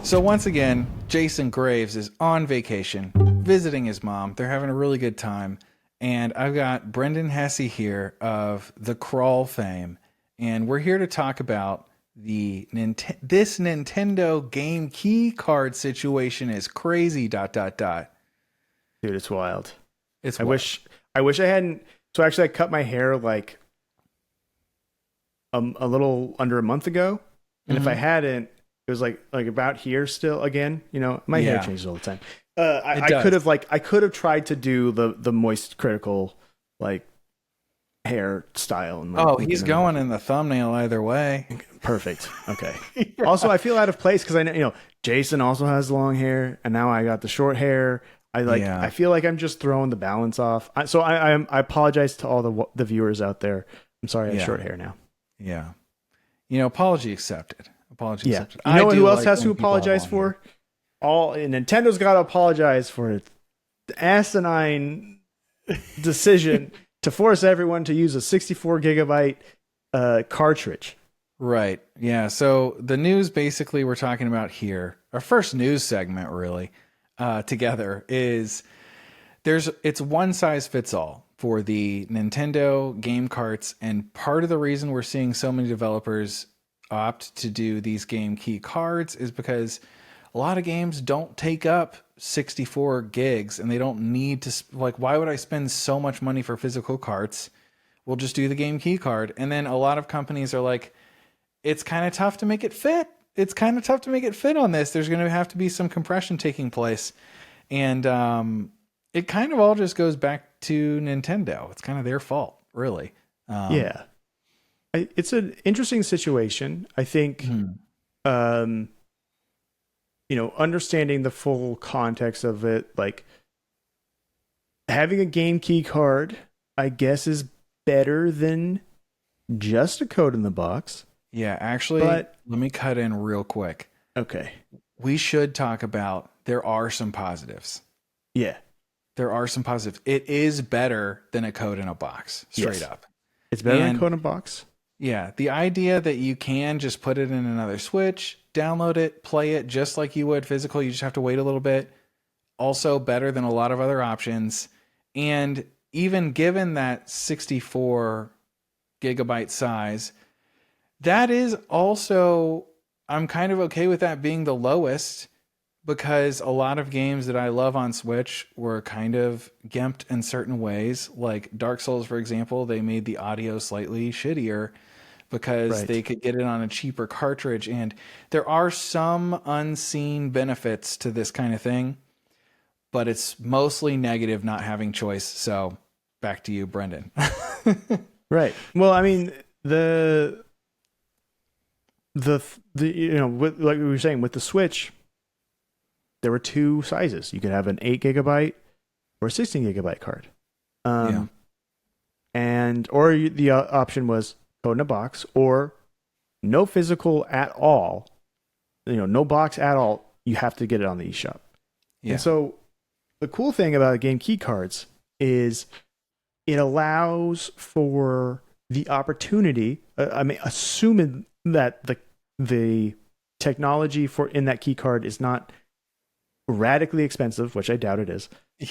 So once again, Jason Graves is on vacation, visiting his mom. They're having a really good time. And I've got Brendan Hesse here of the Crawl fame. And we're here to talk about this Nintendo game key card situation is crazy, dot, dot, dot. Dude, it's wild. It's I wild. wish I hadn't. So actually, I cut my hair like a little under a month ago, and if I hadn't, it was like about here still again. You know, my hair changes all the time. I could have tried to do the moist critical like hairstyle. And like, Oh, he's going in the thumbnail either way. perfect. Okay. Also, I feel out of place because I know Jason also has long hair, and now I got the short hair. I feel like I'm just throwing the balance off. I apologize to all the viewers out there. I'm sorry I have short hair now. Yeah. Apology accepted. Apology accepted. You know who else has to apologize for? Nintendo's got to apologize for its asinine decision to force everyone to use a 64 gigabyte cartridge. Right. Yeah. So the news basically we're talking about here, our first news segment really, together is it's one size fits all for the Nintendo game carts, and part of the reason we're seeing so many developers opt to do these game key cards is because a lot of games don't take up 64 gigs and they don't need to, like, why would I spend so much money for physical carts? We'll just do the game key card. And then a lot of companies are like, it's kind of tough to make it fit. It's kind of tough to make it fit on this. There's going to have to be some compression taking place. And it kind of all just goes back to Nintendo. It's kind of their fault, really. Yeah. It's an interesting situation. I think, understanding the full context of it, like having a game key card, I guess, is better than just a code in the box. Yeah, actually, let me cut in real quick. Okay. We should talk about, there are some positives. Yeah. There are some positives. It is better than a code in a box, straight up. It's better than a code in a box? Yeah, the idea that you can just put it in another Switch, download it, play it just like you would physical, you just have to wait a little bit. Also better than a lot of other options. And even given that 64 gigabyte size, that is also, I'm kind of okay with that being the lowest, because a lot of games that I love on Switch were kind of gimped in certain ways. Like Dark Souls, for example, they made the audio slightly shittier because they could get it on a cheaper cartridge. And there are some unseen benefits to this kind of thing, but it's mostly negative not having choice. So back to you, Brendan. Right. Well, I mean, like we were saying with the Switch, there were two sizes. You could have an 8 gigabyte or a 16 gigabyte card. Or the option was code in a box or no physical at all. No box at all. You have to get it on the eShop. Yeah. And so the cool thing about game key cards is it allows for the opportunity. Assuming that the technology in that key card is not radically expensive, which I doubt it is.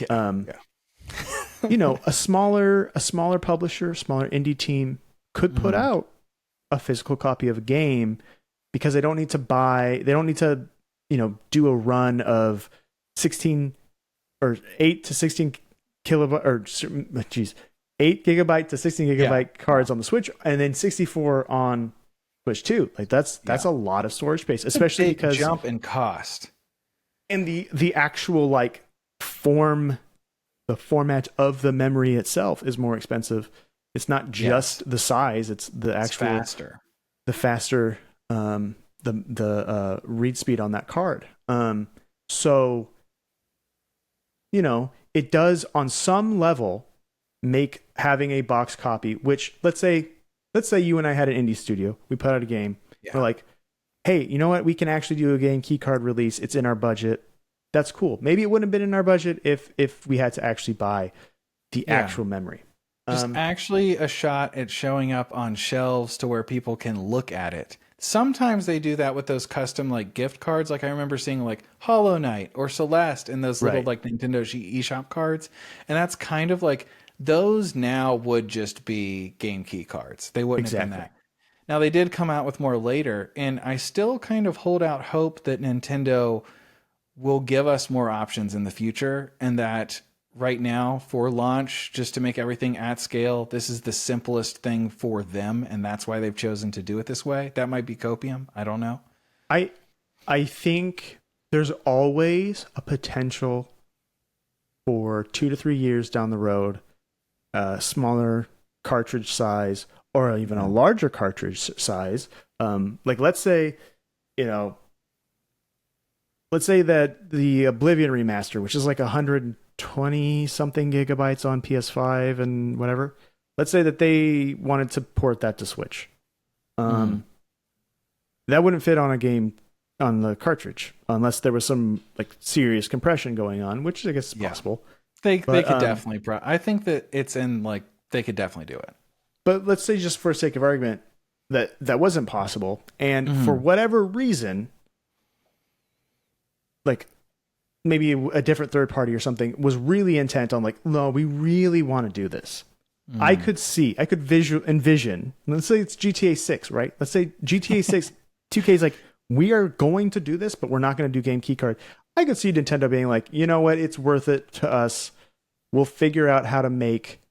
A smaller publisher, smaller indie team could put out a physical copy of a game because they don't need to do a run of 16 or 8 to 16 kilobyte or 8 gigabyte to 16 gigabyte cards on the Switch and then 64 on Switch 2. Like that's a lot of storage space, especially because jump in cost. And the actual like the format of the memory itself is more expensive. It's not just the size; it's the actual faster. The faster, the read speed on that card. So it does on some level make having a box copy. Which let's say you and I had an indie studio, we put out a game. Yeah. We're like, hey, you know what? We can actually do a game key card release. It's in our budget. That's cool. Maybe it wouldn't have been in our budget if we had to actually buy the actual memory. Just actually a shot at showing up on shelves to where people can look at it. sometimes they do that with those custom like gift cards. Like I remember seeing like Hollow Knight or Celeste in those little Right. like Nintendo eShop cards. And that's kind of like those now would just be game key cards. They wouldn't have been Exactly. that. Now they did come out with more later, and I still kind of hold out hope that Nintendo will give us more options in the future, and that right now for launch, just to make everything at scale, this is the simplest thing for them, and that's why they've chosen to do it this way. That might be copium. I don't know. I I think there's always a potential for 2 to 3 years down the road, smaller cartridge size or even a larger cartridge size. Like let's say, you know, let's say that the Oblivion remaster, which is like 120 something gigabytes on PS5 and whatever, let's say that they wanted to port that to Switch. That wouldn't fit on a game on the cartridge unless there was some like serious compression going on, which I guess is possible. They could definitely. I think that it's in like they could definitely do it. But let's say, just for sake of argument, that wasn't possible, and for whatever reason, like maybe a different third party or something was really intent on like, no, we really want to do this. I could envision. Let's say it's GTA 6, right? Let's say GTA 6, 2K is like, we are going to do this, but we're not going to do game key card. I could see Nintendo being like, you know what, it's worth it to us. We'll figure out how to make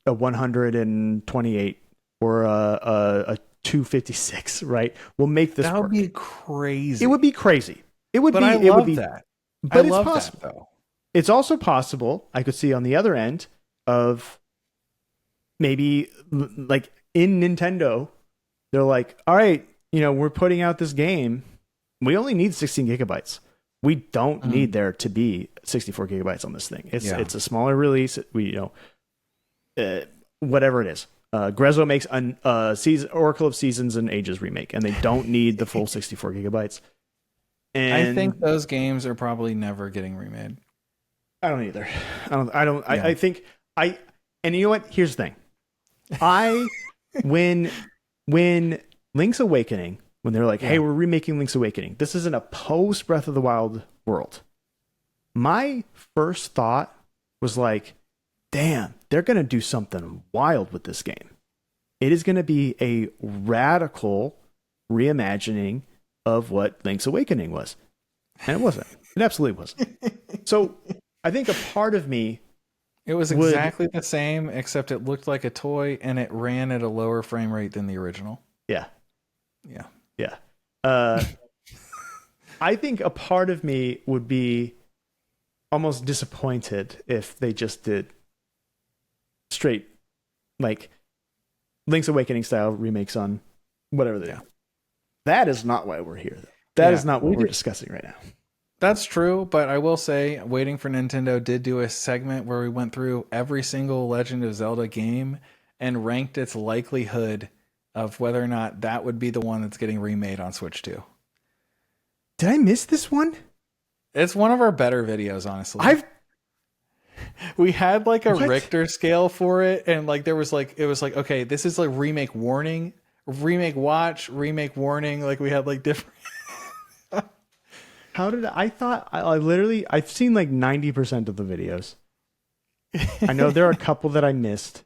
a 128 or a 256, right? We'll make this. That would be crazy. It would be crazy. It would but be. I It would love be that. But I love it's possible. that, though. It's also possible. I could see on the other end of maybe like in Nintendo, they're like, all right, you know, we're putting out this game. We only need 16 gigabytes. We don't need there to be 64 gigabytes on this thing. It's a smaller release. Whatever it is. Grezzo makes Oracle of Seasons and Ages remake, and they don't need the full 64 gigabytes. And I think those games are probably never getting remade. I don't either. I think and you know what? Here's the thing. When Link's Awakening, when they're like, hey, we're remaking Link's Awakening, this isn't a post Breath of the Wild world. My first thought was like, damn, they're going to do something wild with this game. It is going to be a radical reimagining of what Link's Awakening was. And it wasn't. It absolutely wasn't. So I think a part of me... It was exactly the same, except it looked like a toy and it ran at a lower frame rate than the original. Yeah. Yeah. Yeah. I think a part of me would be almost disappointed if they just did straight, like, Link's Awakening style remakes on whatever they do. That is not why we're here, though. That is not what we're discussing right now. That's true, but I will say, Waiting for Nintendo did do a segment where we went through every single Legend of Zelda game and ranked its likelihood of whether or not that would be the one that's getting remade on Switch 2. Did I miss this one? It's one of our better videos, honestly. We had like a Richter scale for it, and like it was like, okay, this is like remake warning, remake watch, remake warning. Like we had like different. How did I thought I've seen like 90% of the videos. I know there are a couple that I missed.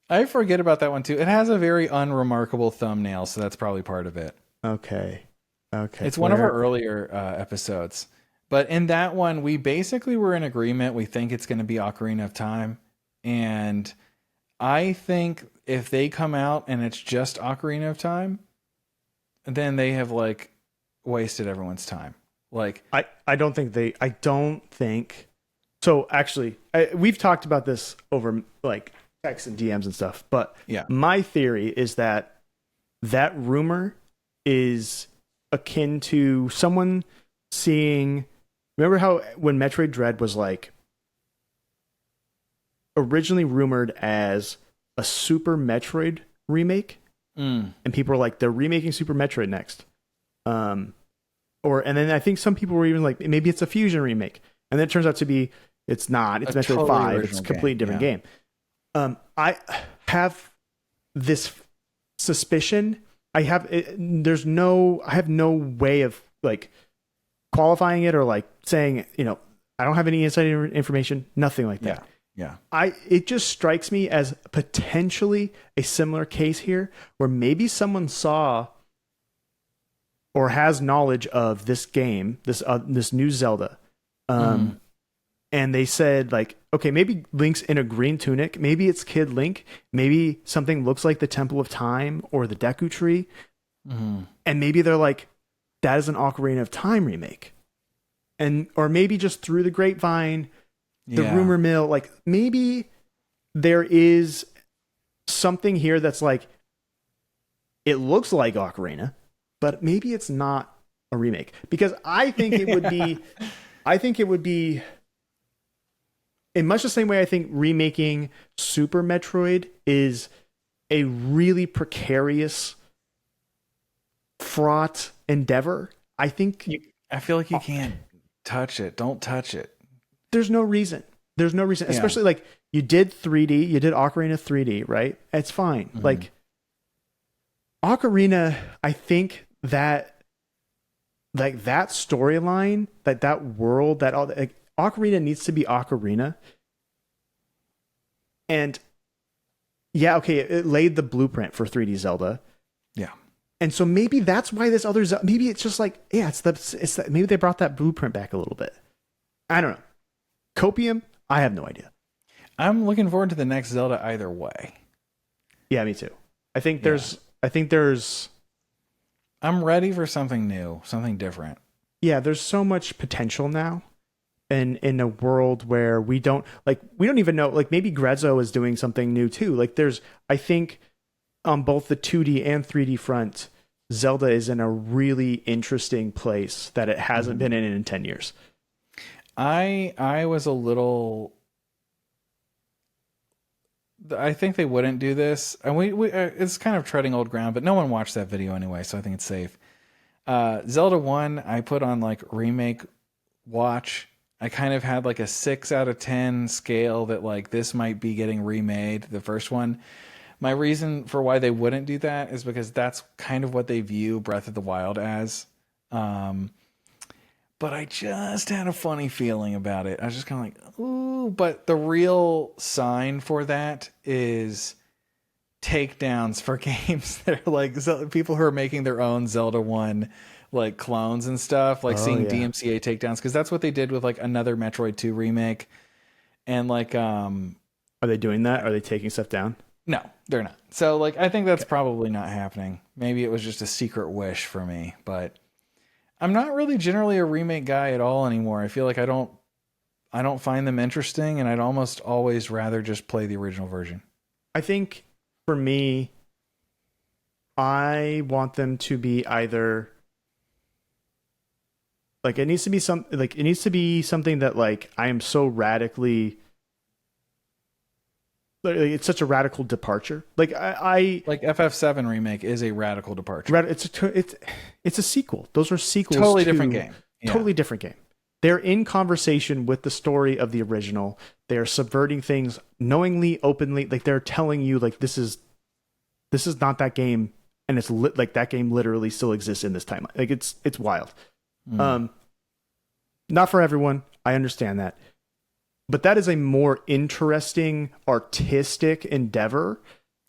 I forget about that one too. It has a very unremarkable thumbnail, so that's probably part of it. Okay. It's one of our earlier episodes. But in that one, we basically were in agreement. We think it's going to be Ocarina of Time. And I think if they come out and it's just Ocarina of Time, then they have like wasted everyone's time. Like I don't think so. Actually, we've talked about this over like texts and DMs and stuff, but my theory is that rumor is akin to someone seeing. Remember how when Metroid Dread was like originally rumored as a Super Metroid remake, and people were like, they're remaking Super Metroid next. And then I think some people were even like, maybe it's a Fusion remake. And then it turns out to be, it's not. It's Metroid totally 5. It's a completely different game. I have this suspicion I have I have no way of like qualifying it or like saying, I don't have any insider information, nothing like that. Yeah. It just strikes me as potentially a similar case here where maybe someone saw or has knowledge of this game, this new Zelda. And they said like, okay, maybe Link's in a green tunic, maybe it's Kid Link, maybe something looks like the Temple of Time or the Deku Tree. And maybe they're like, that is an Ocarina of Time remake. Or maybe just through the grapevine, the rumor mill, like maybe there is something here that's like, it looks like Ocarina, but maybe it's not a remake. Because I think it would be, in much the same way I think remaking Super Metroid is a really precarious, fraught endeavor. I feel like you can't touch it. Don't touch it. There's no reason. Especially like you did 3D, you did Ocarina 3D, right? It's fine. Like Ocarina, I think that like that storyline, that world, that all like, Ocarina needs to be Ocarina. And yeah, okay, it laid the blueprint for 3D Zelda. Yeah. And so maybe that's why this other maybe it's just like, yeah, it's maybe they brought that blueprint back a little bit. I don't know. Copium, I have no idea. I'm looking forward to the next Zelda either way. Yeah, me too. I think there's I'm ready for something new, something different. Yeah, there's so much potential now. And in a world where we don't even know, like maybe Grezzo is doing something new too. Like I think on both the 2D and 3D front, Zelda is in a really interesting place that it hasn't been in 10 years. I was a little. I think they wouldn't do this, and we it's kind of treading old ground. But no one watched that video anyway, so I think it's safe. Zelda 1, I put on like remake watch. I kind of had like a 6 out of 10 scale that like this might be getting remade. The first one. My reason for why they wouldn't do that is because that's kind of what they view Breath of the Wild as. But I just had a funny feeling about it. I was just kind of like, ooh. But the real sign for that is takedowns for games that are like people who are making their own Zelda 1 like clones and stuff, like seeing DMCA takedowns, because that's what they did with like another Metroid 2 remake. And like, are they doing that? Are they taking stuff down? No, they're not. So like, I think that's probably not happening. Maybe it was just a secret wish for me, but I'm not really generally a remake guy at all anymore. I feel like I don't find them interesting, and I'd almost always rather just play the original version. I think for me, I want them to be either like it needs to be something that like I am so radically like it's such a radical departure. Like I like FF7 Remake is a radical departure. It's a sequel. Those are sequels. Totally different game. Yeah. Totally different game. They're in conversation with the story of the original. They are subverting things knowingly, openly. Like they're telling you, like this is not that game, and it's like that game literally still exists in this time. Like it's wild. Not for everyone. I understand that. But that is a more interesting artistic endeavor.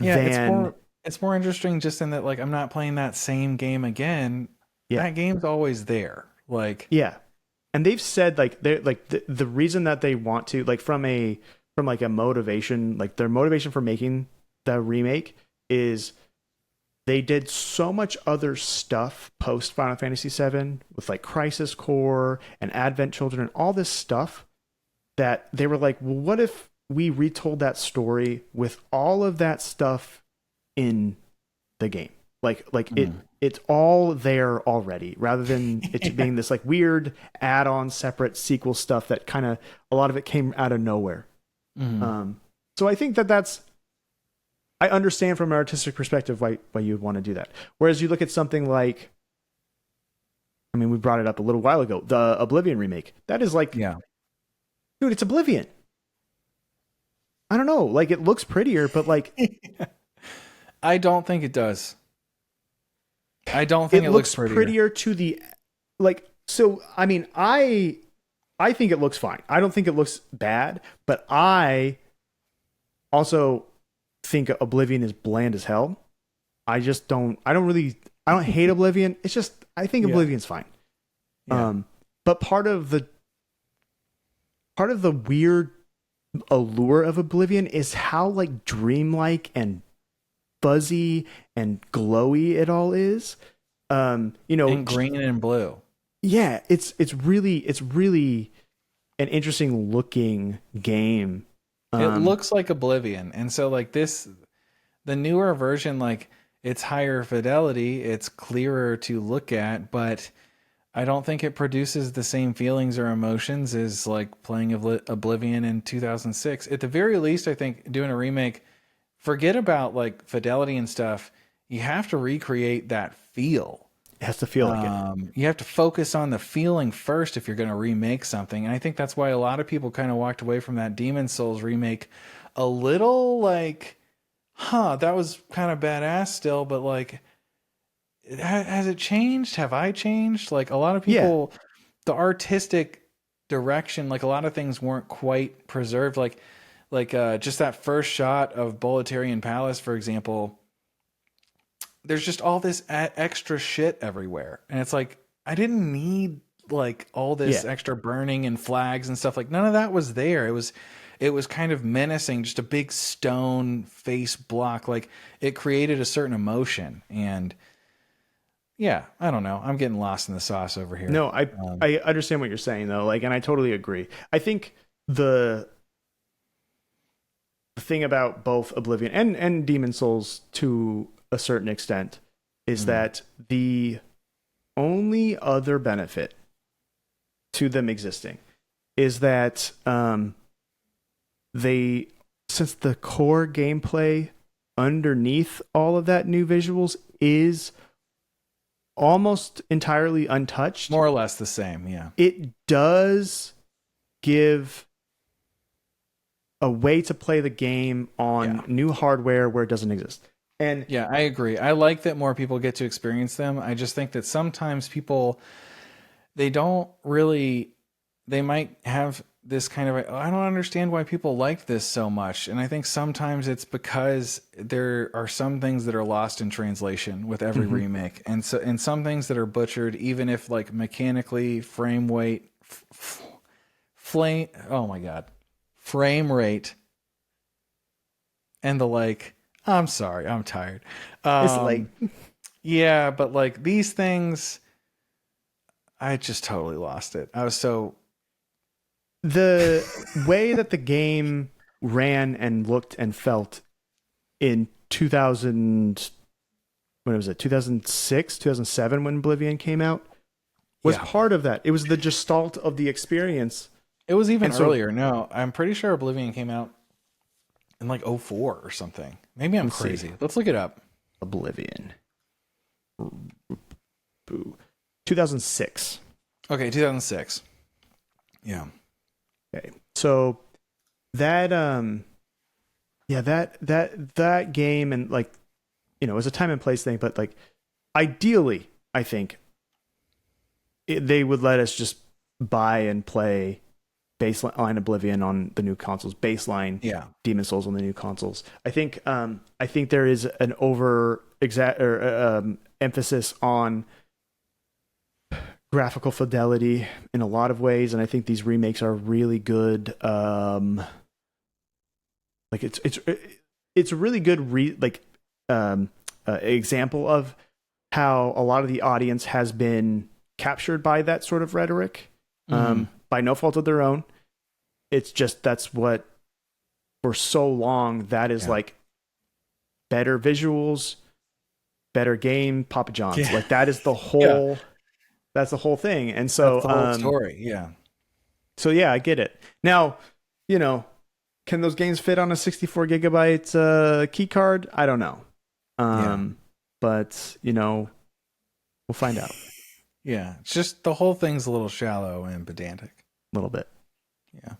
Yeah, it's more interesting just in that like I'm not playing that same game again. Yeah. That game's always there. Like yeah. And they've said like they're like the reason that they want to like from a motivation, like their motivation for making the remake is they did so much other stuff post Final Fantasy VII with like Crisis Core and Advent Children and all this stuff that they were like, well, what if we retold that story with all of that stuff in the game? Like it's all there already, rather than it being this like weird add-on separate sequel stuff that kind of a lot of it came out of nowhere. So I think I understand from an artistic perspective why you would want to do that. Whereas you look at something like, I mean, we brought it up a little while ago, the Oblivion remake. That is like, dude, it's Oblivion. I don't know. Like, it looks prettier, but like... I don't think it does. I don't think it it looks looks prettier to the like. So I mean, I think it looks fine. I don't think it looks bad, but I also think Oblivion is bland as hell. I just don't. I don't hate Oblivion. It's just I think Yeah. Oblivion's fine. Yeah. But part of the weird allure of Oblivion is how like dreamlike and fuzzy and glowy it all is. And green and blue. Yeah, it's really an interesting looking game. It looks like Oblivion. And so like the newer version, like it's higher fidelity, it's clearer to look at, but I don't think it produces the same feelings or emotions as like playing Oblivion in 2006. At the very least, I think doing a remake, forget about like fidelity and stuff. You have to recreate that feel. It has to feel like it. You have to focus on the feeling first if you're going to remake something. And I think that's why a lot of people kind of walked away from that Demon Souls remake a little like, that was kind of badass still, but like, has it changed? Have I changed? Like a lot of people, the artistic direction, like a lot of things weren't quite preserved. Like just that first shot of Boletarian Palace, for example, there's just all this extra shit everywhere. And it's like, I didn't need like all this extra burning and flags and stuff. Like none of that was there. It was kind of menacing, just a big stone face block. Like it created a certain emotion. And yeah, I don't know. I'm getting lost in the sauce over here. No, I understand what you're saying though. Like, and I totally agree. I think the thing about both Oblivion and Demon Souls to a certain extent is that the only other benefit to them existing is that they, since the core gameplay underneath all of that new visuals is almost entirely untouched, more or less the same. Yeah, it does give a way to play the game on new hardware where it doesn't exist. And yeah, I agree. I like that more people get to experience them. I just think that sometimes people, they might have this kind of, I don't understand why people like this so much. And I think sometimes it's because there are some things that are lost in translation with every remake. And some things that are butchered, even if like mechanically frame rate, and the like, I'm sorry, I'm tired. it's like, yeah, but like these things, I just totally lost it. I was so, the way that the game ran and looked and felt in 2000, when was it, 2006, 2007, when Oblivion came out, was part of that. It was the gestalt of the experience. It was even earlier. No, I'm pretty sure Oblivion came out in like 04 or something. Maybe I'm crazy. Let's look it up. Oblivion. 2006. Okay, 2006. Yeah. Okay. So that that game, and like, you know, it was a time and place thing, but like ideally, I think they would let us just buy and play baseline Oblivion on the new consoles, baseline Demon Souls on the new consoles. I think there is an emphasis on graphical fidelity in a lot of ways, and I think these remakes are really good. Like it's a really good example of how a lot of the audience has been captured by that sort of rhetoric, by no fault of their own. It's just that's what, for so long, that is like better visuals, better game, Papa John's. Yeah. Like that is the whole. That's the whole thing. And so that's the whole story. Yeah. So yeah, I get it. Now, you know, can those games fit on a 64 gigabyte key card? I don't know. But you know, we'll find out. Yeah. It's just the whole thing's a little shallow and pedantic. A little bit. Yeah.